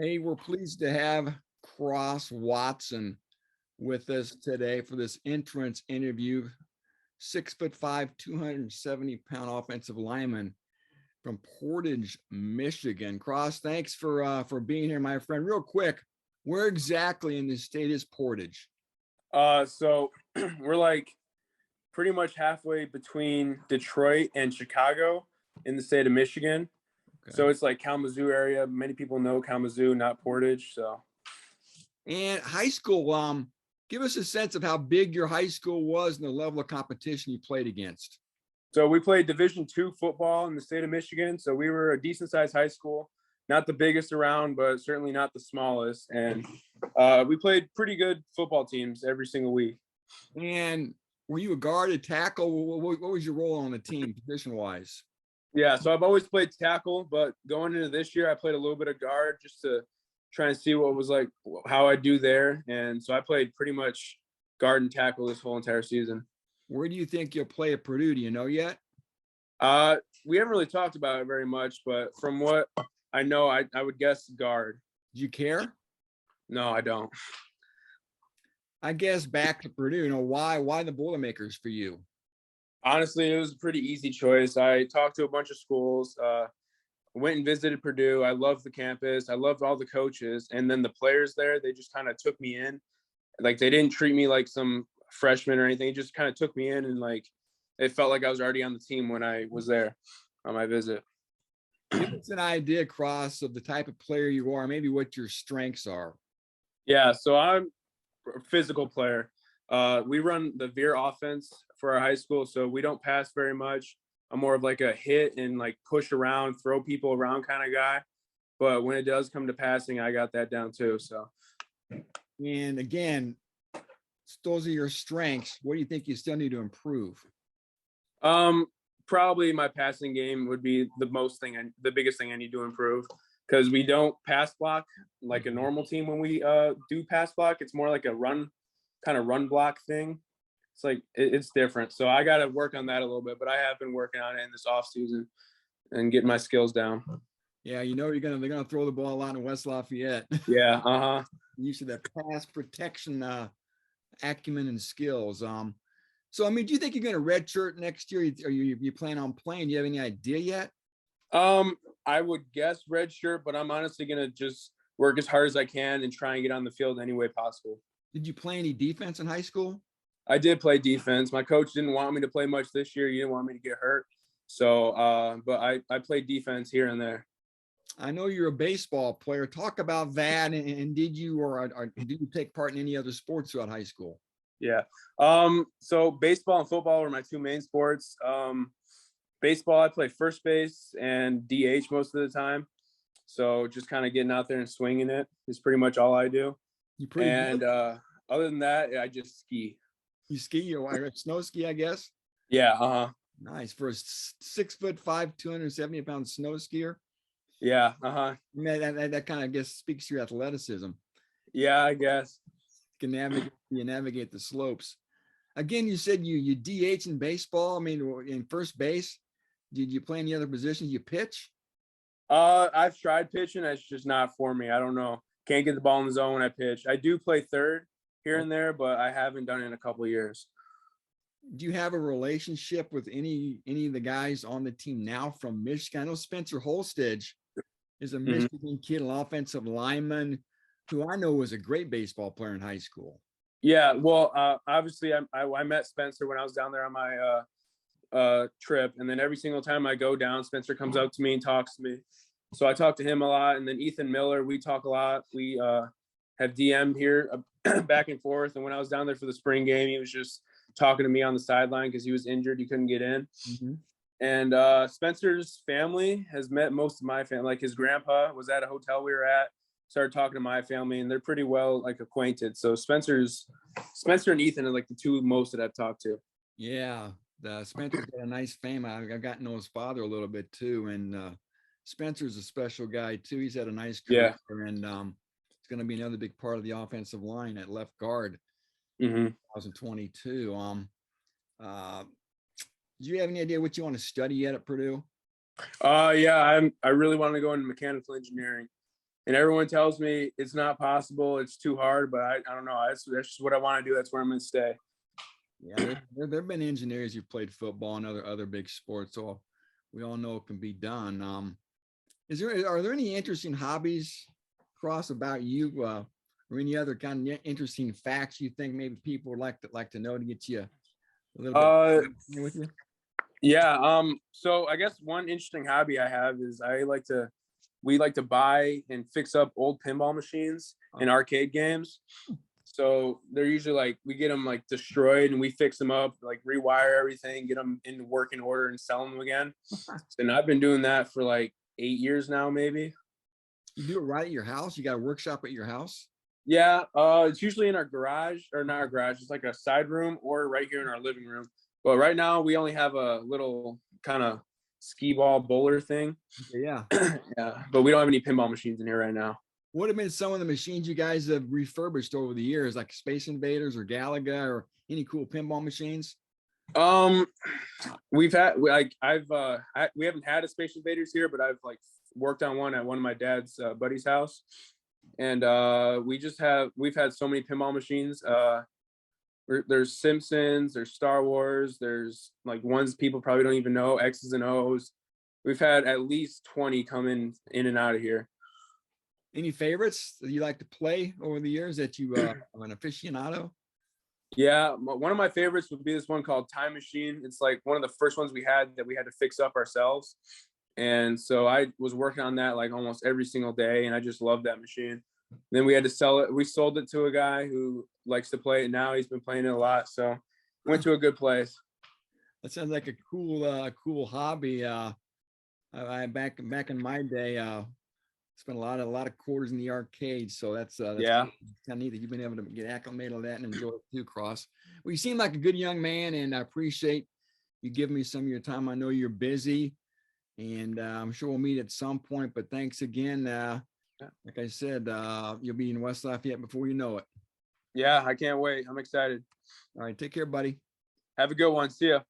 Hey, we're pleased to have Cross Watson with us today for this entrance interview. 6'5", 270-pound offensive lineman from Portage, Michigan. Cross, thanks for being here, my friend. Real quick, where exactly in the state is Portage? So we're like pretty much halfway between Detroit and Chicago in the state of Michigan. Okay. So it's like Kalamazoo area. Many people know Kalamazoo, not Portage. So And high school, give us a sense of how big your high school was and the level of competition you played against. we played Division II football in the state of Michigan. So we were a decent sized high school, not the biggest around, but certainly not the smallest. And we played pretty good football teams every single week. And were you a guard, a tackle? What was your role on the team, position-wise? Yeah, so I've always played tackle, but going into this year, I played a little bit of guard just to try and see what was like, how I do there. And so I played pretty much guard and tackle this whole entire season. Where do you think you'll play at Purdue? Do you know yet? We haven't really talked about it very much, but from what I know, I would guess guard. Do you care? No, I don't. I guess back to Purdue, why the Boilermakers for you? Honestly, it was a pretty easy choice. I talked to a bunch of schools, went and visited Purdue. I loved the campus. I loved all the coaches. And then the players there, they just kind of took me in. Like, they didn't treat me like some freshman or anything. It just kind of took me in, and like, it felt like I was already on the team when I was there on my visit. Give us an idea, Cross, of the type of player you are, maybe what your strengths are. Yeah, so I'm a physical player. We run the veer offense for our high school, so we don't pass very much. I'm more of like a hit and like push around, throw people around kind of guy. But when it does come to passing, I got that down too. So, and again, those are your strengths. What do you think you still need to improve? Probably my passing game would be the biggest thing I need to improve, because we don't pass block like a normal team. When we do pass block, it's more like a run block thing. It's like it's different. So I got to work on that a little bit, but I have been working on it in this off season and getting my skills down. Yeah, they're gonna throw the ball a lot in West Lafayette. Yeah, Use of that pass protection acumen and skills. So I mean, do you think you're gonna redshirt next year? Or you plan on playing? Do you have any idea yet? I would guess redshirt, but I'm honestly gonna just work as hard as I can and try and get on the field any way possible. Did you play any defense in high school? I did play defense. My coach didn't want me to play much this year. He didn't want me to get hurt. So, but I played defense here and there. I know you're a baseball player. Talk about that. And did you did you take part in any other sports throughout high school? Yeah. So baseball and football were my two main sports. Baseball, I play first base and DH most of the time. So just kind of getting out there and swinging it is pretty much all I do. You pretty and other than that, I just ski. You ski or snow ski, I guess? Yeah. Nice. For a 6'5", 270-pound snow skier. Yeah. That kind of, I guess, speaks to your athleticism. Yeah, I guess. You navigate the slopes. Again, you said you DH in baseball. I mean, in first base. Did you play any other positions? You pitch? I've tried pitching. It's just not for me. I don't know. Can't get the ball in the zone when I pitch. I do play third here and there, but I haven't done it in a couple of years. Do you have a relationship with any of the guys on the team now from Michigan? I know Spencer Holstedge is a Michigan kid, an offensive lineman who I know was a great baseball player in high school. Yeah, well, obviously I met Spencer when I was down there on my trip, and then every single time I go down, Spencer comes up to me and talks to me. So I talk to him a lot, and then Ethan Miller, we talk a lot. We have DM'd here back and forth, and when I was down there for the spring game, he was just talking to me on the sideline because he was injured. He couldn't get in. And Spencer's family has met most of my family. Like, his grandpa was at a hotel we were at, started talking to my family, and they're pretty well like acquainted. So Spencer and Ethan are like the two most that I've talked to. Yeah. Spencer's got a nice fame. I've gotten to know his father a little bit too. And Spencer's a special guy too. He's had a nice career, and it's going to be another big part of the offensive line at left guard. 2022. Do you have any idea what you want to study yet at Purdue? Yeah, I really want to go into mechanical engineering, and everyone tells me it's not possible, it's too hard, but I don't know. That's just what I want to do. That's where I'm going to stay. Yeah, there have been engineers who played football and other big sports, so we all know it can be done. Are there any interesting hobbies, Cross, about you, or any other kind of interesting facts you think maybe people would like to know to get you a little bit with you? Yeah. So I guess one interesting hobby I have is we like to buy and fix up old pinball machines in arcade games. So they're usually like, we get them like destroyed and we fix them up, like rewire everything, get them in working order and sell them again. And I've been doing that for like 8 years now, maybe. You do it right at your house? You got a workshop at your house? Yeah. It's usually in our garage, or not our garage. It's like a side room or right here in our living room. But right now we only have a little kind of skee ball bowler thing. Yeah. Yeah. But we don't have any pinball machines in here right now. What have been some of the machines you guys have refurbished over the years, like Space Invaders or Galaga, or any cool pinball machines? We've had we haven't had a Space Invaders here, but I've like worked on one at one of my dad's buddy's house, and we've had so many pinball machines. There's Simpsons, there's Star Wars, there's like ones people probably don't even know, X's and O's. We've had at least 20 coming in and out of here. Any favorites that you like to play over the years that you are an aficionado? Yeah, one of my favorites would be this one called Time Machine. It's like one of the first ones we had that we had to fix up ourselves. And so I was working on that like almost every single day, and I just love that machine. Then we had to sell it. We sold it to a guy who likes to play it now. He's been playing it a lot, so went to a good place. That sounds like a cool hobby. I back in my day, spent a lot of quarters in the arcade, so that's Yeah. kind of neat that you've been able to get acclimated to that and enjoy it too, Cross. Well, you seem like a good young man, and I appreciate you giving me some of your time. I know you're busy, and I'm sure we'll meet at some point. But thanks again. Like I said, you'll be in West Lafayette before you know it. Yeah, I can't wait. I'm excited. All right, take care, buddy. Have a good one. See ya.